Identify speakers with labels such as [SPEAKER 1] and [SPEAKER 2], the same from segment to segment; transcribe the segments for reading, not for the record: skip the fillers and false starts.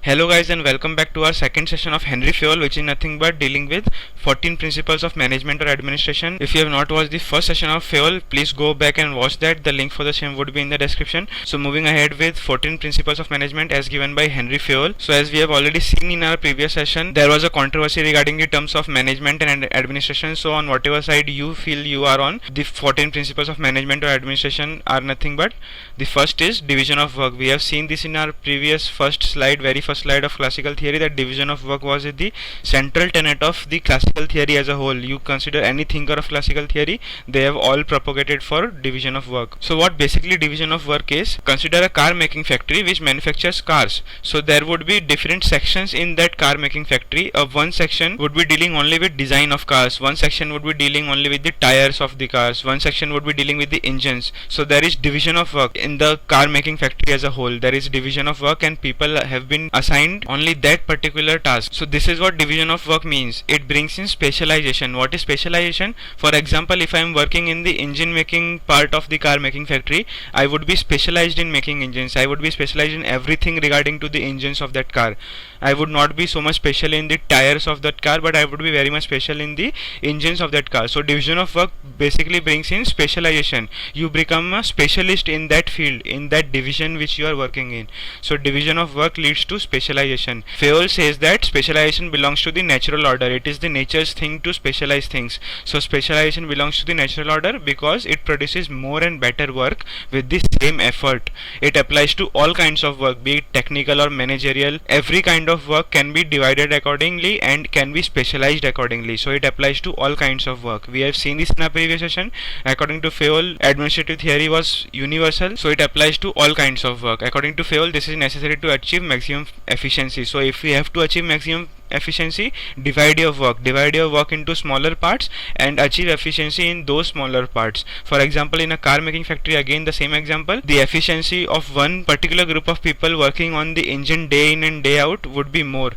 [SPEAKER 1] Hello guys and welcome back to our second session of Henry Fayol, which is nothing but dealing with 14 principles of management or administration. If you have not watched the first session of Fayol, please go back and watch that. The link for the same would be in the description. So moving ahead with 14 principles of management as given by Henry Fayol. So as we have already seen in our previous session, there was a controversy regarding the terms of management and administration. So on whatever side you feel you are on, the 14 principles of management or administration are nothing but the first is division of work. We have seen this in our previous very first slide of classical theory, that division of work was the central tenet of the classical theory as a whole. You consider any thinker of classical theory, they have all propagated for division of work. So what basically division of work is, consider a car making factory which manufactures cars. So there would be different sections in that car making factory. One section would be dealing only with design of cars, one section would be dealing only with the tires of the cars, one section would be dealing with the engines. So there is division of work in the car making factory as a whole. There is division of work and people have been assigned only that particular task. So this is what division of work means. It brings in specialization. What is specialization? For example, if I am working in the engine making part of the car making factory, I would be specialized in making engines. I would be specialized in everything regarding to the engines of that car. I would not be so much special in the tires of that car, but I would be very much special in the engines of that car. So division of work basically brings in specialization. You become a specialist in that field, in that division which you are working in. So division of work leads to specialization. Fayol says that specialization belongs to the natural order. It is the nature's thing to specialize things. So specialization belongs to the natural order because it produces more and better work with the same effort. It applies to all kinds of work, be it technical or managerial. Every kind of work can be divided accordingly and can be specialized accordingly. So it applies to all kinds of work. We have seen this in our previous session. According to Fayol, administrative theory was universal, so it applies to all kinds of work. According to Fayol, this is necessary to achieve maximum efficiency. So if we have to achieve maximum efficiency, divide your work into smaller parts and achieve efficiency in those smaller parts. For example, in a car making factory, again the same example, the efficiency of one particular group of people working on the engine day in and day out would be more,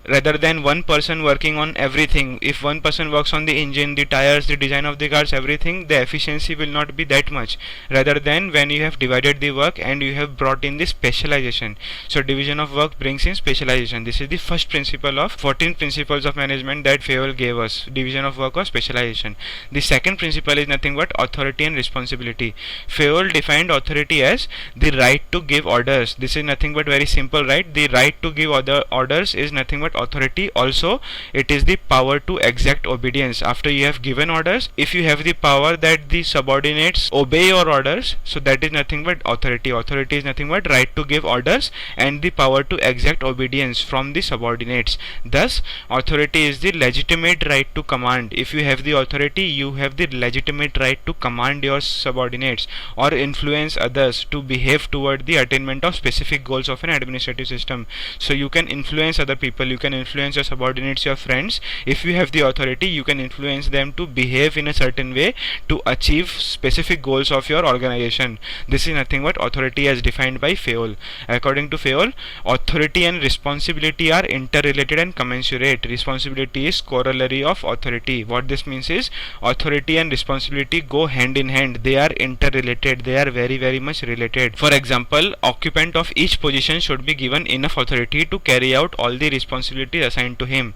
[SPEAKER 1] rather than one person working on everything. If one person works on the engine, the tires, the design of the cars, everything, the efficiency will not be that much, rather than when you have divided the work and you have brought in the specialization. So division of work brings in specialization. This is the first principle of 14 principles of management that Fayol gave us, division of work or specialization. The second principle is nothing but authority and responsibility. Fayol defined authority as the right to give orders. This is nothing but very simple, right? The right to give orders is nothing but authority. Also, it is the power to exact obedience. After you have given orders, if you have the power that the subordinates obey your orders, so that is nothing but authority. Authority is nothing but right to give orders and the power to exact obedience from the subordinates. Thus, authority is the legitimate right to command. If you have the authority, you have the legitimate right to command your subordinates or influence others to behave toward the attainment of specific goals of an administrative system. So you can influence other people, you can influence your subordinates, your friends. If you have the authority, you can influence them to behave in a certain way to achieve specific goals of your organization. This is nothing but authority as defined by Fayol. According to Fayol, authority and responsibility are interrelated and commensurate. Responsibility is corollary of authority. What this means is, authority and responsibility go hand in hand. They are interrelated. They are very much related. For example, occupant of each position should be given enough authority to carry out all the responsibilities assigned to him.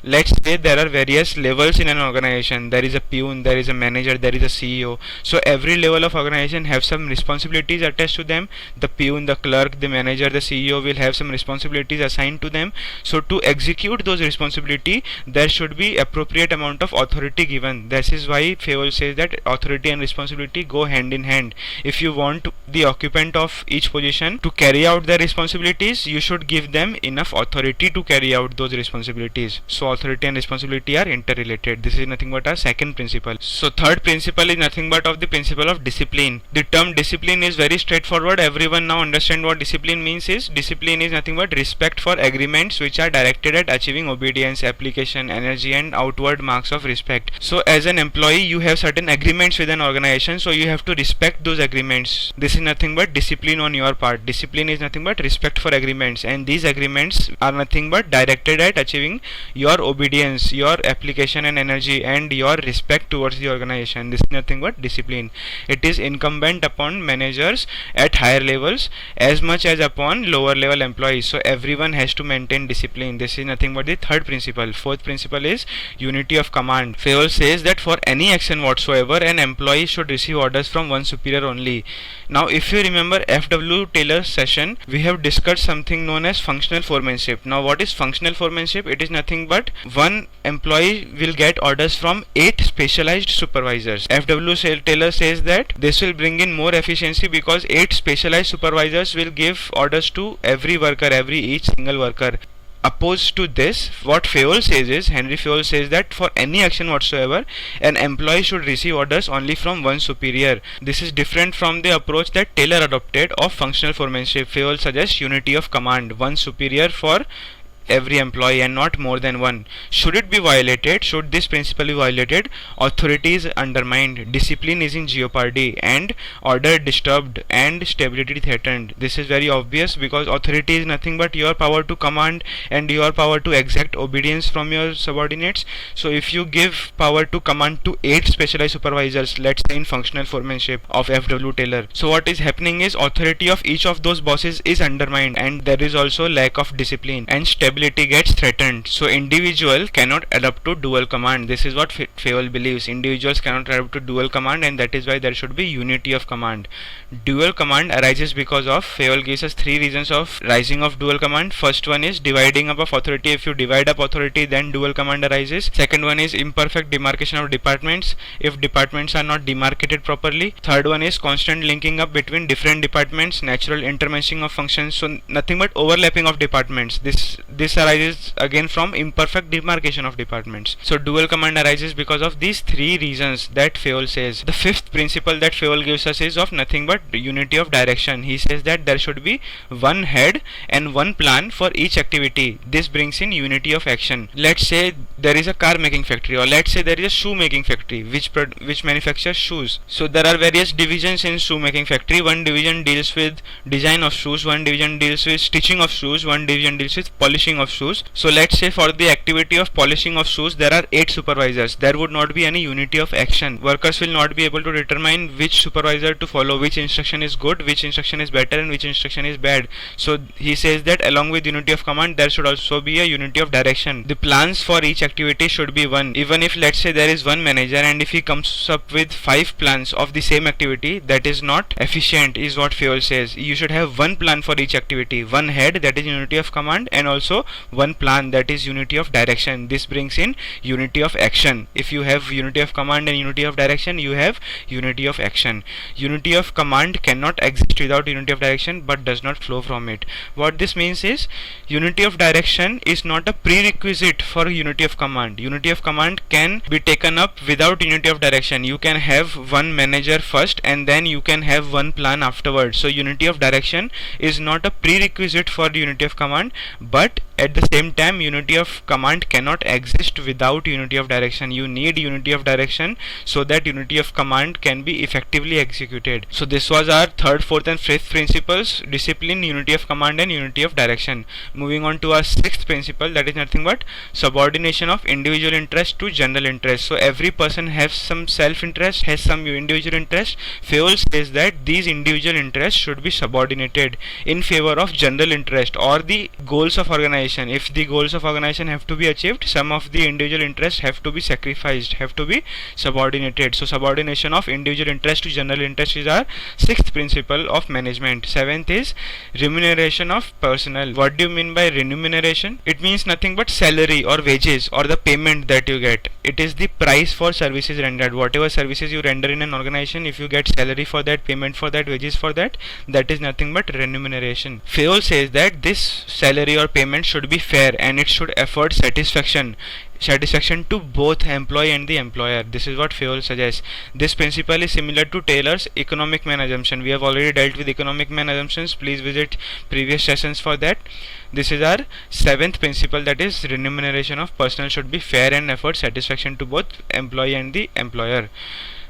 [SPEAKER 1] Let's say there are various levels in an organization. There is a peon, there is a manager, there is a CEO. So every level of organization have some responsibilities attached to them. The peon, the clerk, the manager, the CEO will have some responsibilities assigned to them. So to execute those responsibilities, there should be appropriate amount of authority given. This is why Fayol says that authority and responsibility go hand in hand. If you want the occupant of each position to carry out their responsibilities, you should give them enough authority to carry out those responsibilities. So authority and responsibility are interrelated. This is nothing but our second principle. So third principle is nothing but of the principle of discipline. The term discipline is very straightforward. Everyone now understand what discipline means is. Discipline is nothing but respect for agreements which are directed at achieving obedience, application, energy and outward marks of respect. So as an employee, you have certain agreements with an organization, so you have to respect those agreements. This is nothing but discipline on your part. Discipline is nothing but respect for agreements, and these agreements are nothing but directed at achieving your your obedience, your application and energy, and your respect towards the organization. This is nothing but discipline. It is incumbent upon managers at higher levels as much as upon lower level employees. So everyone has to maintain discipline. This is nothing but the third principle. Fourth principle is unity of command. Fayol says that for any action whatsoever, an employee should receive orders from one superior only. Now, if you remember F.W. Taylor's session, we have discussed something known as functional foremanship. Now, what is functional foremanship? It is nothing but one employee will get orders from 8 specialized supervisors. F.W. Taylor says that this will bring in more efficiency because 8 specialized supervisors will give orders to every worker, each single worker. Opposed to this, what Fayol says is, Henry Fayol says that for any action whatsoever, an employee should receive orders only from one superior. This is different from the approach that Taylor adopted of functional foremanship. Fayol suggests unity of command, one superior for every employee and not more than one. Should it be violated, should this principle be violated, authority is undermined, discipline is in jeopardy, and order disturbed and stability threatened. This is very obvious because authority is nothing but your power to command and your power to exact obedience from your subordinates. So if you give power to command to 8 specialized supervisors, let's say in functional foremanship of F.W. Taylor, so what is happening is authority of each of those bosses is undermined, and there is also lack of discipline and stability gets threatened. So individual cannot adapt to dual command. This is what Fayol believes. Individuals cannot adapt to dual command, and that is why there should be unity of command. Dual command arises because of, Fayol gives us 3 reasons of rising of dual command. First one is dividing up of authority. If you divide up authority, then dual command arises. Second one is imperfect demarcation of departments, if departments are not demarcated properly. Third one is constant linking up between different departments, natural intermeshing of functions, so nothing but overlapping of departments. This arises again from imperfect demarcation of departments. So dual command arises because of these 3 reasons that Fayol says. The fifth principle that Fayol gives us is of nothing but unity of direction. He says that there should be one head and one plan for each activity. This brings in unity of action. Let's say there is a car making factory, or let's say there is a shoe making factory which manufactures shoes. So there are various divisions in shoe making factory. One division deals with design of shoes, one division deals with stitching of shoes, one division deals with polishing of shoes. So let's say for the activity of polishing of shoes there are 8 supervisors. There would not be any unity of action. Workers will not be able to determine which supervisor to follow, which instruction is good, which instruction is better, and which instruction is bad. So he says that along with unity of command there should also be a unity of direction. The plans for each activity should be one. Even if let's say there is one manager and if he comes up with 5 plans of the same activity, that is not efficient, is what Fayol says. You should have one plan for each activity, one head, that is unity of command, and also one plan, that is unity of direction. This brings in unity of action. If you have unity of command and unity of direction, you have unity of action. Unity of command cannot exist without unity of direction but does not flow from it. What this means is unity of direction is not a prerequisite for unity of command. Unity of command can be taken up without unity of direction. You can have one manager first and then you can have one plan afterwards. So unity of direction is not a prerequisite for unity of command, but at the same time unity of command cannot exist without unity of direction. You need unity of direction so that unity of command can be effectively executed. So this was our third, fourth and fifth principles: discipline, unity of command and unity of direction. Moving on to our sixth principle, that is nothing but subordination of individual interest to general interest. So every person has some self-interest, has some individual interest. Fayol says that these individual interests should be subordinated in favor of general interest or the goals of organization. If the goals of organization have to be achieved, some of the individual interests have to be sacrificed, have to be subordinated. So subordination of individual interest to general interest is our sixth principle of management. Seventh is remuneration of personnel. What do you mean by remuneration? It means nothing but salary or wages or the payment that you get. It is the price for services rendered. Whatever services you render in an organization, if you get salary for that, payment for that, wages for that, that is nothing but remuneration. Fayol says that this salary or payment should be fair and it should afford satisfaction to both employee and the employer. This is what Fayol suggests. This principle is similar to Taylor's economic man assumption. We have already dealt with economic man assumptions. Please visit previous sessions for that. This is our seventh principle, that is remuneration of personnel should be fair and afford satisfaction to both employee and the employer.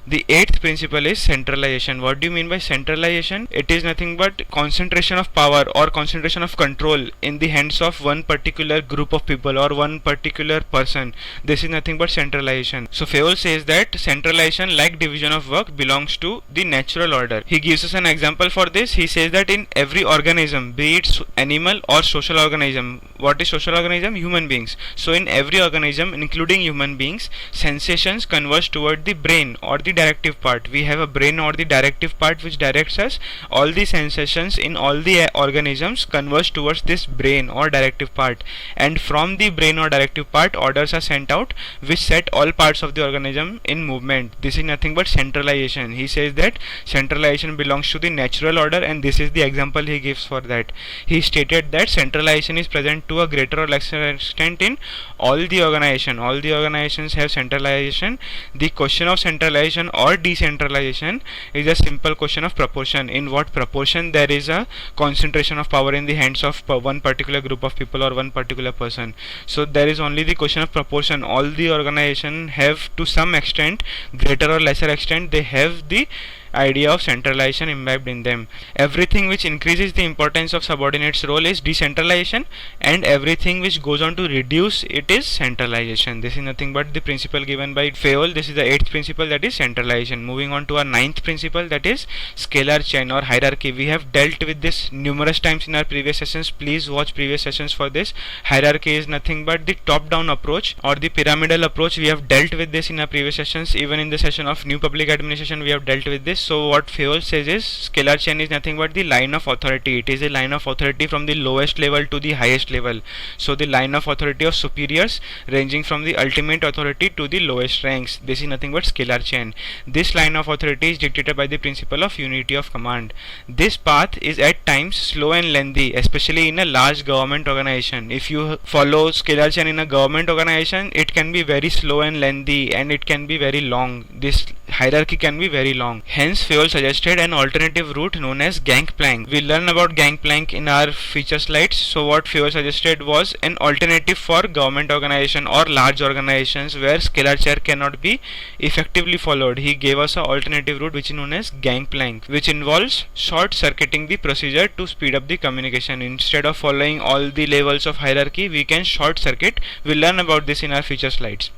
[SPEAKER 1] The eighth principle is centralization. What do you mean by centralization? It is nothing but concentration of power or concentration of control in the hands of one particular group of people or one particular person. This is nothing but centralization. So Fayol says that centralization, like division of work, belongs to the natural order. He gives us an example for this. He says that in every organism, be it animal or social organism, what is social organism? Human beings. So in every organism, including human beings, sensations converge toward the brain or the directive part. We have a brain or the directive part which directs us. All the sensations in all the organisms converge towards this brain or directive part, and from the brain or directive part orders are sent out which set all parts of the organism in movement. This is nothing but centralization. He says that centralization belongs to the natural order, and this is the example he gives for that. He stated that centralization is present to a greater or lesser extent in all the organization. All the organizations have centralization. The question of centralization or decentralization is a simple question of proportion. In what proportion there is a concentration of power in the hands of one particular group of people or one particular person. So there is only the question of proportion. All the organization have, to some extent, greater or lesser extent, they have the idea of centralization imbibed in them. Everything which increases the importance of subordinates role is decentralization, and everything which goes on to reduce it is centralization. This is nothing but the principle given by Fayol. This is the eighth principle, that is centralization. Moving on to our ninth principle, that is scalar chain or hierarchy. We have dealt with this numerous times in our previous sessions. Please watch previous sessions for this. Hierarchy is nothing but the top down approach or the pyramidal approach. We have dealt with this in our previous sessions. Even in the session of new public administration we have dealt with this. So what Fayol says is scalar chain is nothing but the line of authority. It is a line of authority from the lowest level to the highest level. So the line of authority of superiors ranging from the ultimate authority to the lowest ranks. This is nothing but scalar chain. This line of authority is dictated by the principle of unity of command. This path is at times slow and lengthy, especially in a large government organization. If you follow scalar chain in a government organization, it can be very slow and lengthy, and it can be very long. This hierarchy can be very long. Hence Fayol suggested an alternative route known as Gangplank. We learn about Gangplank in our feature slides. So what Fayol suggested was an alternative for government organization or large organizations where scalar chain cannot be effectively followed. He gave us an alternative route which is known as Gangplank, which involves short circuiting the procedure to speed up the communication. Instead of following all the levels of hierarchy, we can short circuit. We'll learn about this in our feature slides.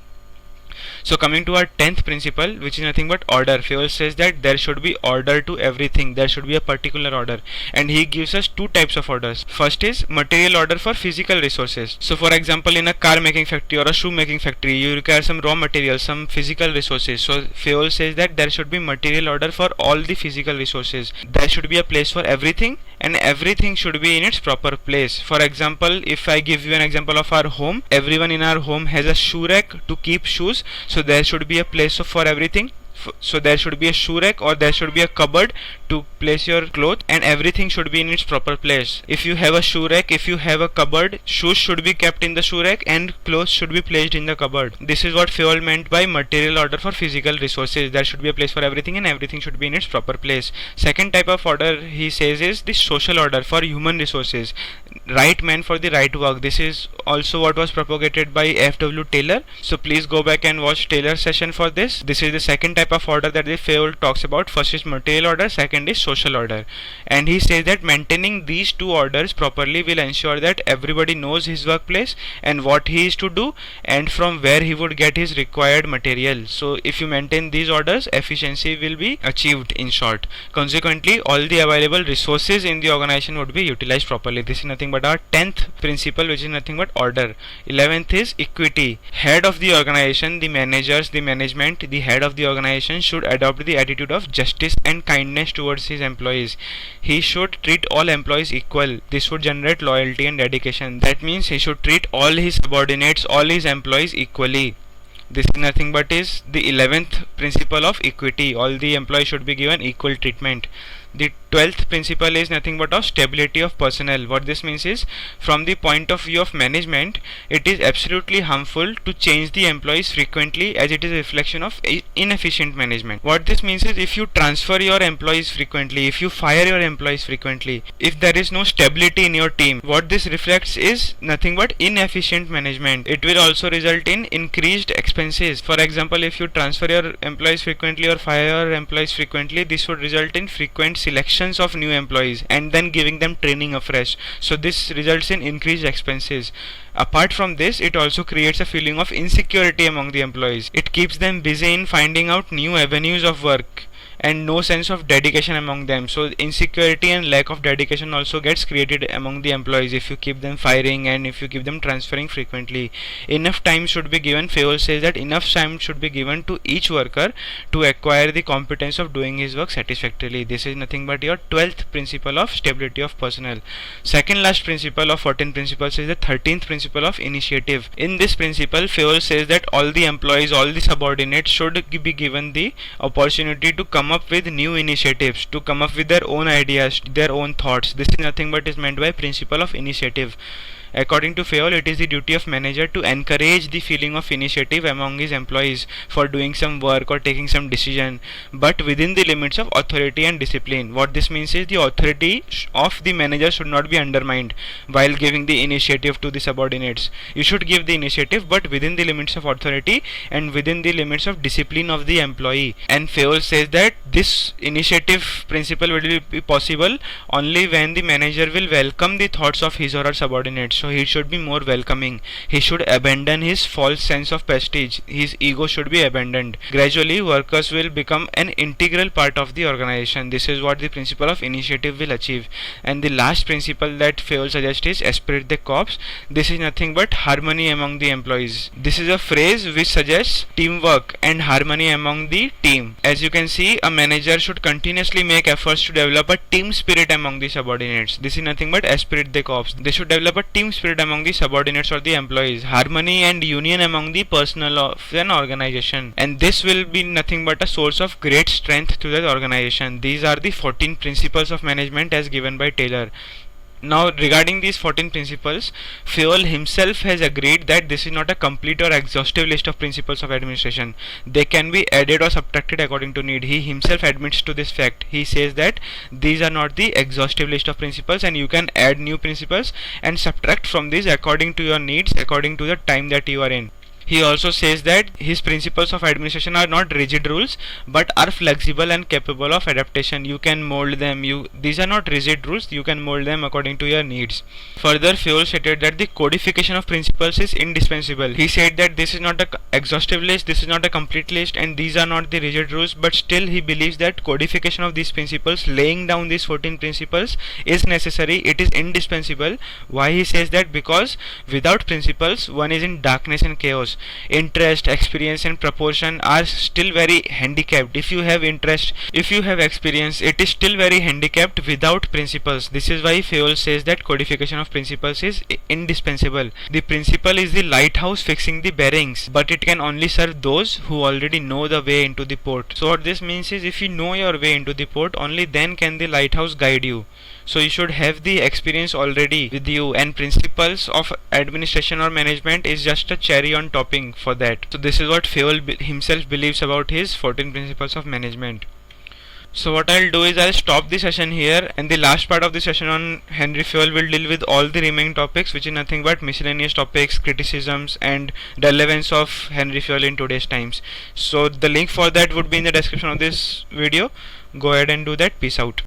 [SPEAKER 1] So coming to our 10th principle, which is nothing but order. Fayol says that there should be order to everything. There should be a particular order, and he gives us two types of orders. First is material order for physical resources. So for example, in a car making factory or a shoe making factory, you require some raw materials, some physical resources. So Fayol says that there should be material order for all the physical resources. There should be a place for everything, and everything should be in its proper place. For example, if I give you an example of our home, everyone in our home has a shoe rack to keep shoes. So there should be a place for everything. So there should be a shoe rack, or there should be a cupboard to place your clothes, and everything should be in its proper place. If you have a shoe rack, if you have a cupboard, shoes should be kept in the shoe rack and clothes should be placed in the cupboard. This is what Fayol meant by material order for physical resources. There should be a place for everything, and everything should be in its proper place. Second type of order he says is the social order for human resources. Right man for the right work. This is also what was propagated by F.W. Taylor. So please go back and watch Taylor's session for this. This is the second type of order that the Fayol talks about. First is material order, second is social order, and he says that maintaining these two orders properly will ensure that everybody knows his workplace and what he is to do and from where he would get his required material. So if you maintain these orders, efficiency will be achieved, in short. Consequently, all the available resources in the organization would be utilized properly. This is nothing but our 10th principle, which is nothing but order. 11th is equity. Head of the organization, the managers, the management, the head of the organization should adopt the attitude of justice and kindness towards his employees. He should treat all employees equal. This would generate loyalty and dedication. That means he should treat all his subordinates, all his employees equally. This is nothing but is the 11th principle of equity. All the employees should be given equal treatment. The 12th principle is nothing but of stability of personnel. What this means is, from the point of view of management, it is absolutely harmful to change the employees frequently, as it is a reflection of inefficient management. What this means is, if you transfer your employees frequently, if you fire your employees frequently, if there is no stability in your team, what this reflects is nothing but inefficient management. It will also result in increased expenses. For example, if you transfer your employees frequently or fire your employees frequently, this would result in frequent selections of new employees and then giving them training afresh. So this results in increased expenses. Apart from this, it also creates a feeling of insecurity among the employees. It keeps them busy in finding out new avenues of work and no sense of dedication among them. So insecurity and lack of dedication also gets created among the employees if you keep them firing and if you keep them transferring frequently. Enough time should be given. Fayol says that enough time should be given to each worker to acquire the competence of doing his work satisfactorily. This is nothing but your 12th principle of stability of personnel. Second last principle of 14 principles is the 13th principle of initiative. In this principle, Fayol says that all the employees, all the subordinates should be given the opportunity to come up with new initiatives, to come up with their own ideas, their own thoughts. This is nothing but is meant by principle of initiative. According to Fayol, it is the duty of manager to encourage the feeling of initiative among his employees for doing some work or taking some decision, but within the limits of authority and discipline. What this means is the authority of the manager should not be undermined while giving the initiative to the subordinates. You should give the initiative, but within the limits of authority and within the limits of discipline of the employee. And Fayol says that this initiative principle will be possible only when the manager will welcome the thoughts of his or her subordinates. So he should be more welcoming. He should abandon his false sense of prestige. His ego should be abandoned. Gradually, workers will become an integral part of the organization. This is what the principle of initiative will achieve. And the last principle that Fayol suggests is esprit de corps. This is nothing but harmony among the employees. This is a phrase which suggests teamwork and harmony among the team. As you can see, a manager should continuously make efforts to develop a team spirit among the subordinates. This is nothing but esprit de corps. They should develop a team spirit among the subordinates or the employees, harmony and union among the personnel of an organization, and this will be nothing but a source of great strength to that organization. These are the 14 principles of management as given by Taylor. Now, regarding these 14 principles, Fayol himself has agreed that this is not a complete or exhaustive list of principles of administration. They can be added or subtracted according to need. He himself admits to this fact. He says that these are not the exhaustive list of principles and you can add new principles and subtract from these according to your needs, according to the time that you are in. He also says that his principles of administration are not rigid rules but are flexible and capable of adaptation. You can mold them. These are not rigid rules. You can mold them according to your needs. Further, Fayol stated that the codification of principles is indispensable. He said that this is not an exhaustive list, this is not a complete list, and these are not the rigid rules, but still he believes that codification of these principles, laying down these 14 principles, is necessary. It is indispensable. Why he says that? Because without principles, one is in darkness and chaos. Interest, experience and proportion are still very handicapped. If you have interest, if you have experience, it is still very handicapped without principles. This is why Fayol says that codification of principles is indispensable. The principle is the lighthouse fixing the bearings, but it can only serve those who already know the way into the port. So what this means is, if you know your way into the port, only then can the lighthouse guide you. So you should have the experience already with you, and principles of administration or management is just a cherry on topping for that. So this is what Fayol himself believes about his 14 principles of management. So what I'll do is I'll stop the session here, and the last part of the session on Henry Fayol will deal with all the remaining topics, which is nothing but miscellaneous topics, criticisms and relevance of Henry Fayol in today's times. So the link for that would be in the description of this video. Go ahead and do that. Peace out.